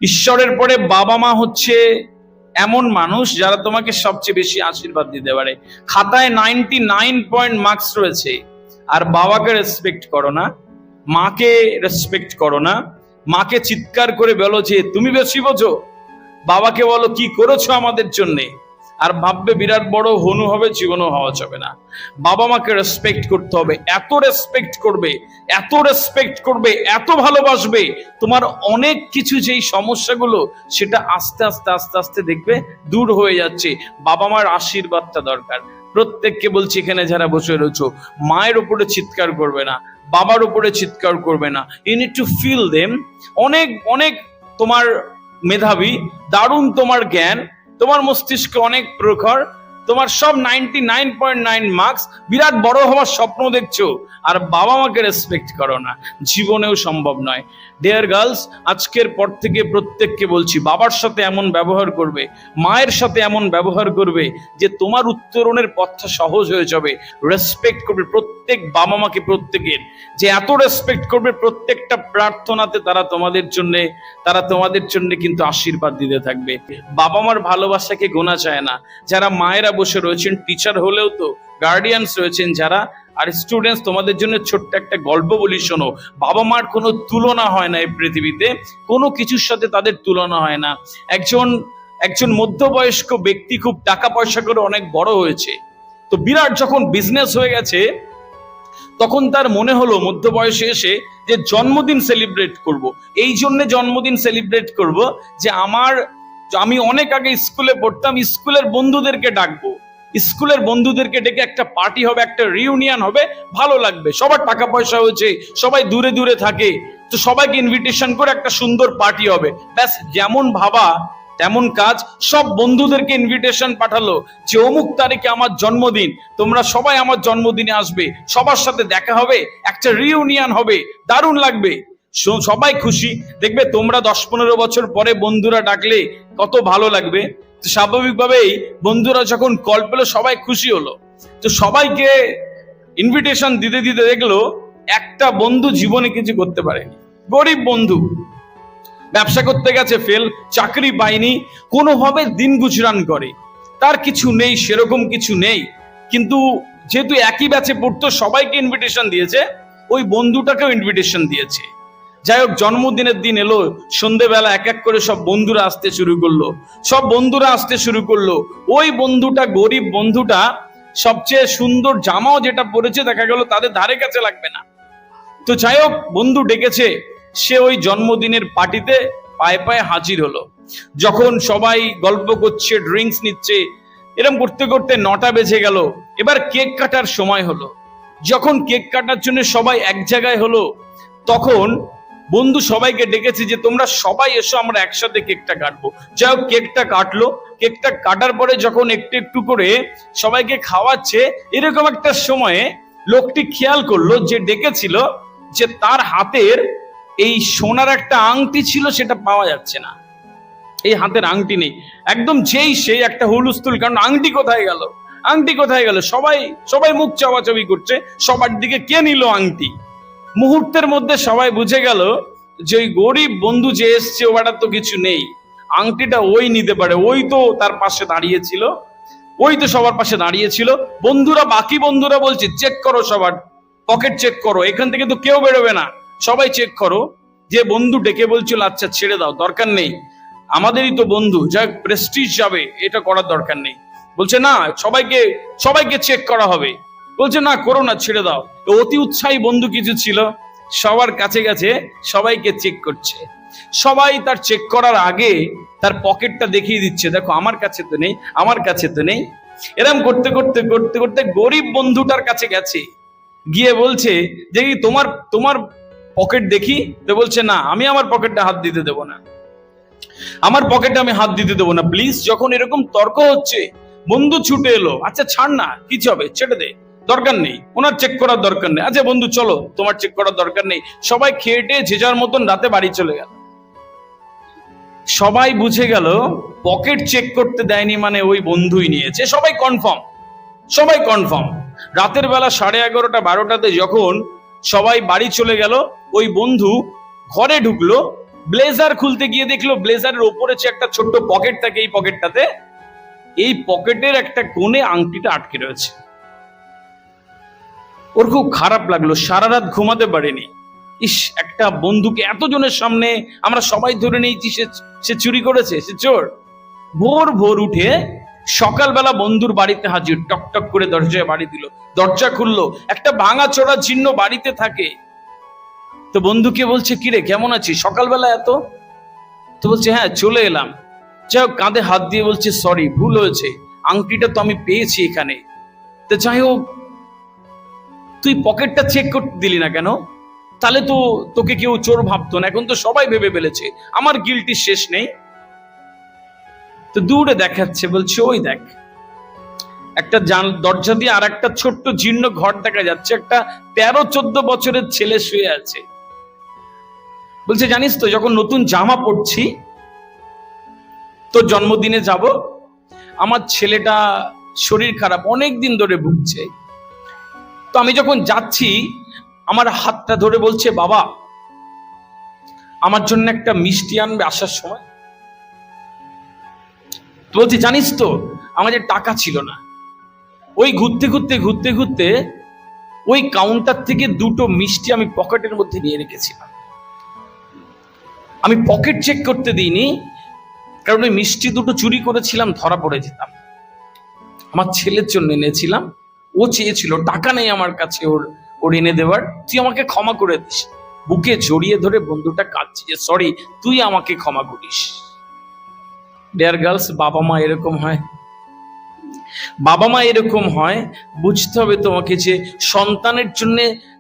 ঈশ্বরের পরে বাবা মা হচ্ছে এমন মানুষ যারা তোমাকে সবচেয়ে বেশি আশীর্বাদ দিতে পারে। খাতায় 99 মার্কস রয়েছে, আর বাবাকে রেসপেক্ট করো না, মাকে রেসপেক্ট করো না, মাকে চিৎকার করে বলো যে তুমি বেশি বোঝো, বাবাকে বলো কি করেছো আমাদের জন্যে, আর ভাববে বিরাট বড় হনু হবে, জীবনও হওয়া যাবে না। বাবা মাকে রেসপেক্ট করতে হবে, এত রেসপেক্ট করবে, এত রেসপেক্ট করবে, এত ভালোবাসবে, তোমার অনেক কিছু যেই সমস্যাগুলো সেটা আস্তে আস্তে আস্তে আস্তে দেখবে দূর হয়ে যাচ্ছে। বাবা মার আশীর্বাদটা দরকার। প্রত্যেককে বলছি, এখানে যারা বসে রয়েছো, মায়ের উপরে চিৎকার করবে না, বাবার উপরে চিৎকার করবে না। You need to feel them. অনেক অনেক তোমার মেধাবী, দারুণ তোমার জ্ঞান, তোমার মস্তিষ্ক অনেক প্রখর, তোমার সব 99.9 মার্কস, বিরাট বড় হওয়ার স্বপ্ন দেখছো, আর বাবা মাকে রেসপেক্ট করো না, জীবনেও সম্ভব নয়। ডিয়ার গার্লস, আজকের পর থেকে প্রত্যেককে বলছি, বাবার সাথে এমন ব্যবহার করবে, মায়ের সাথে এমন ব্যবহার করবে যে তোমার উত্তরণের পথটা সহজ হয়ে যাবে। রেসপেক্ট করবে প্রত্যেক বাবা মাকে, প্রত্যেকের যে এত রেসপেক্ট করবে, প্রত্যেকটা প্রার্থনাতে তারা তোমাদের জন্য কিন্তু আশীর্বাদ দিতে থাকবে। বাবা মার ভালোবাসাকে গোনা যায় না। যারা মায়েরা বসে রয়েছেন, টিচার হলেও তো গার্ডিয়ানস রয়েছেন যারা, আর স্টুডেন্টস, তোমাদের জন্য ছোট্ট একটা গল্প বলি, শোনো। বাবা মার কোনো তুলনা হয় না এই পৃথিবীতে, কোনো কিছুর সাথে তাদের তুলনা হয় না। একজন মধ্যবয়স্ক ব্যক্তি খুব টাকা পয়সা করে অনেক বড় হয়েছে, তো বিরাট যখন বিজনেস হয়ে গেছে, তখন তার মনে হলো মধ্য বয়সে এসে যে জন্মদিন সেলিব্রেট করব। এই জন্য জন্মদিন সেলিব্রেট করব যে আমি অনেক আগে স্কুলে পড়তাম, স্কুলের বন্ধুদেরকে ডাকবো, স্কুলের বন্ধুদেরকে ডেকে একটা পার্টি হবে, একটা রিউনিয়ন হবে, ভালো লাগবে। সবার টাকা পয়সা হয়েছে, সবাই দূরে দূরে থাকে, তো সবাইকে ইনভিটেশন করে একটা সুন্দর পার্টি হবে। ব্যাস, যেমন ভাবা তেমন কাজ। সব বন্ধুদেরকে ইনভিটেশন পাঠালো যে অমুক তারিখে আমার জন্মদিন, তোমরা সবাই আমার জন্মদিনে আসবে, সবার সাথে দেখা হবে, একটা রিউনিয়ন হবে, দারুণ লাগবে, সবাই খুশি। দেখবে তোমরা 10-15 বছর পরে বন্ধুরা ডাকলে কত ভালো লাগবে। তো স্বাভাবিকভাবেই বন্ধুরা যখন কল পেলো, সবাই খুশি হলো। তো সবাইকে ইনভিটেশন দিতে দিতে দেখলো একটা বন্ধু জীবনে কিছু করতে পারেনি। গরিব বন্ধু, ব্যবসা করতে গেছে ফেল, চাকরি পায়নি, কোনোভাবে দিন গুজরান করে, তার কিছু নেই, সেরকম কিছু নেই। কিন্তু যেহেতু একই ব্যাচে পড়তো, সবাইকে ইনভিটেশন দিয়েছে, ওই বন্ধুটাকেও ইনভিটেশন দিয়েছে। যাই হোক, জন্মদিনের দিন এলো, সন্ধ্যেবেলা এক এক করে সব বন্ধুরা আসতে শুরু করলো। ওই বন্ধুটা, গরিব বন্ধুটা, সবচেয়ে সুন্দর জামাও যেটা পরেছে, দেখা গেল তাদের ধারে কাছে লাগবে না। তো যাই হোক, বন্ধু ডেকেছে, সে ওই জন্মদিনের পার্টিতে পায়ে পায়ে হাজির হলো। যখন সবাই গল্প করছে, ড্রিঙ্কস নিচ্ছে, এরকম করতে করতে 9টা বেজে গেল। এবার কেক কাটার সময় হলো। যখন কেক কাটার জন্য সবাই এক জায়গায় হলো, তখন বন্ধু সবাইকে ডেকেছে যে তোমরা সবাই এসো, আমরা একসাথে কেকটা কাটবো। যাই হোক, কেকটা কাটলো। কেকটা কাটার পরে যখন একটু একটু করে সবাইকে খাওয়াচ্ছে, এরকম একটা সময়ে লোকটি খেয়াল করলো যে ডেকেছিল, যে তার হাতের এই সোনার একটা আংটি ছিল, সেটা পাওয়া যাচ্ছে না। এই হাতের আংটি নেই। একদম যেই সেই একটা হুলস্থুল, কারণ আংটি কোথায় গেল, সবাই মুখ চাওয়াচাবি করছে, সবার দিকে কে নিল আংটি। মুহূর্তের মধ্যে সবাই বুঝে গেল যে ওই গরিব বন্ধু যে এসছে, ওটার তো কিছু নেই, আংটিটা ওই নিতে পারে, ওই তো তার পাশে দাঁড়িয়েছিল, সবার পাশে দাঁড়িয়েছিল। বাকি বন্ধুরা বলছে চেক করো, সবার পকেট চেক করো, এখান থেকে তো কেউ বেরোবে না, সবাই চেক করো। যে বন্ধু ডেকে বলছিল আচ্ছা ছেড়ে দাও, দরকার নেই, আমাদেরই তো বন্ধু, যা প্রেস্টিজ যাবে, এটা করার দরকার নেই। বলছে না, সবাইকে চেক করা হবে। বলছে না, করো না, ছেড়ে দাও। অতি উৎসাহী বন্ধু কিছু ছিল, সবার কাছে গেছে, সবাইকে চেক করছে। সবাই তার চেক করার আগে তার পকেটটা দেখিয়ে দিচ্ছে, দেখো আমার কাছে তো নেই। এরম করতে করতে করতে করতে গরিব বন্ধুটার কাছে গেছে, গিয়ে বলছে যে তোমার পকেট দেখি। তো বলছে না, আমি আমার পকেটে হাত দিতে দেবো না, প্লিজ। যখন এরকম তর্ক হচ্ছে, বন্ধু ছুটে এলো, আচ্ছা ছাড় না, কিছু হবে, ছেড়ে দে, দরকার নেই, ওনার চেক করার দরকার নেই। আচ্ছা বন্ধু চলো, তোমার চেক করার দরকার নেই। সবাই খেয়ে টেয়ে যে যার মতন রাতে বাড়ি চলে গেল। সবাই বুঝে গেল পকেট চেক করতে দেয়নি মানে ওই বন্ধুই নিয়েছে। সবাই কনফার্ম। রাতের বেলা 11:30-12টাতে যখন সবাই বাড়ি চলে গেল, ওই বন্ধু ঘরে ঢুকলো, ব্লেজার খুলতে গিয়ে দেখলো ব্লেজারের ওপরে একটা ছোট্ট পকেট থাকে, এই পকেটটাতে, এই পকেটের একটা কোণে আংটিটা আটকে রয়েছে। ওর খুব খারাপ লাগলো, সারা রাত ঘুমাতে পারেনি। ইস, একটা বন্ধুকে এতজনের সামনে আমরা সবাই ধরে নিয়েছি সে চুরি করেছে, সে চোর। ভোর ভোর উঠে সকালবেলা বন্ধুর বাড়িতে হাজির, টক টক করে দরজায় বাড়ি দিল, দরজা খুললো, একটা ভাঙা চোরা চিহ্ন বাড়িতে থাকে। তো বন্ধুকে বলছে, কিরে কেমন আছিস, সকালবেলা এত? তো বলছে, হ্যাঁ চলে এলাম। যাই হোক, কাঁধে হাত দিয়ে বলছে, সরি, ভুল হয়েছে, আংটিটা তো আমি পেয়েছি এখানে। তো যাই হোক, তুই পকেটটা চেক করতে দিলি না কেন? তাহলে তো তোকে কেউ চোর ভাবতো না, এখন তো সবাই ভেবে ফেলেছে, আমার গিল্টির শেষ নেই। তো দূরে দেখাচ্ছে, বলছে, ওই দেখ, একটা দরজা দিয়ে আর একটা ছোট্ট জীর্ণ ঘর দেখা যাচ্ছে, একটা 13-14 বছরের ছেলে শুয়ে আছে। বলছে, জানিস তো, যখন নতুন জামা পরছি, তোর জন্মদিনে যাব, আমার ছেলেটা শরীর খারাপ, অনেক দিন ধরে ভুগছে। তো আমি যখন যাচ্ছি, আমার হাতটা ধরে বলছে, বাবা আমার জন্য একটা মিষ্টি আনবে আসার সময়। বলছি, জানিস তো, আমাদের টাকা ছিল না, ওই ঘুরতে ঘুরতে ওই কাউন্টার থেকে 2টো মিষ্টি আমি পকেটের মধ্যে নিয়ে রেখেছিলাম। আমি পকেট চেক করতে দিইনি, কারণ ওই মিষ্টি 2টো চুরি করেছিলাম, ধরা পড়ে যেতাম। আমার ছেলের জন্য এনেছিলাম, ও চেয়েছিল, টাকা নেই আমার কাছে ওর এনে দেওয়ার, তুই আমাকে ক্ষমা করে দিস। বুকে জড়িয়ে ধরে বন্ধুটা কাঁদছে যে, সরি, তুই আমাকে ক্ষমা করিস। ডিয়ার গার্লস, বাবা মা এরকম হয়, বাবা মা এরকম হয়। বুঝতে হবে তোমাকে যে সন্তানের জন্য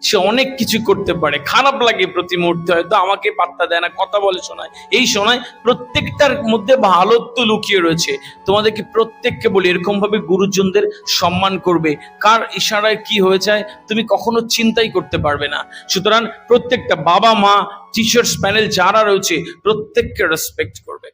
সে অনেক কিছু করতে পারে। খারাপ লাগে প্রতি মুহূর্তে, হয়তো আমাকে পাত্তা দেয় না, কথা বলে শোনায়, এই শোনায়, প্রত্যেকটার মধ্যে ভালোত্ব লুকিয়ে রয়েছে। তোমাদেরকে প্রত্যেককে বলি, এরকম ভাবে গুরুজনদের সম্মান করবে। কার ইশারায় কি হয়ে যায় তুমি কখনো চিন্তাই করতে পারবে না। সুতরাং প্রত্যেকটা বাবা মা, টিচার্স প্যানেল যারা রয়েছে, প্রত্যেককে রেসপেক্ট করবে।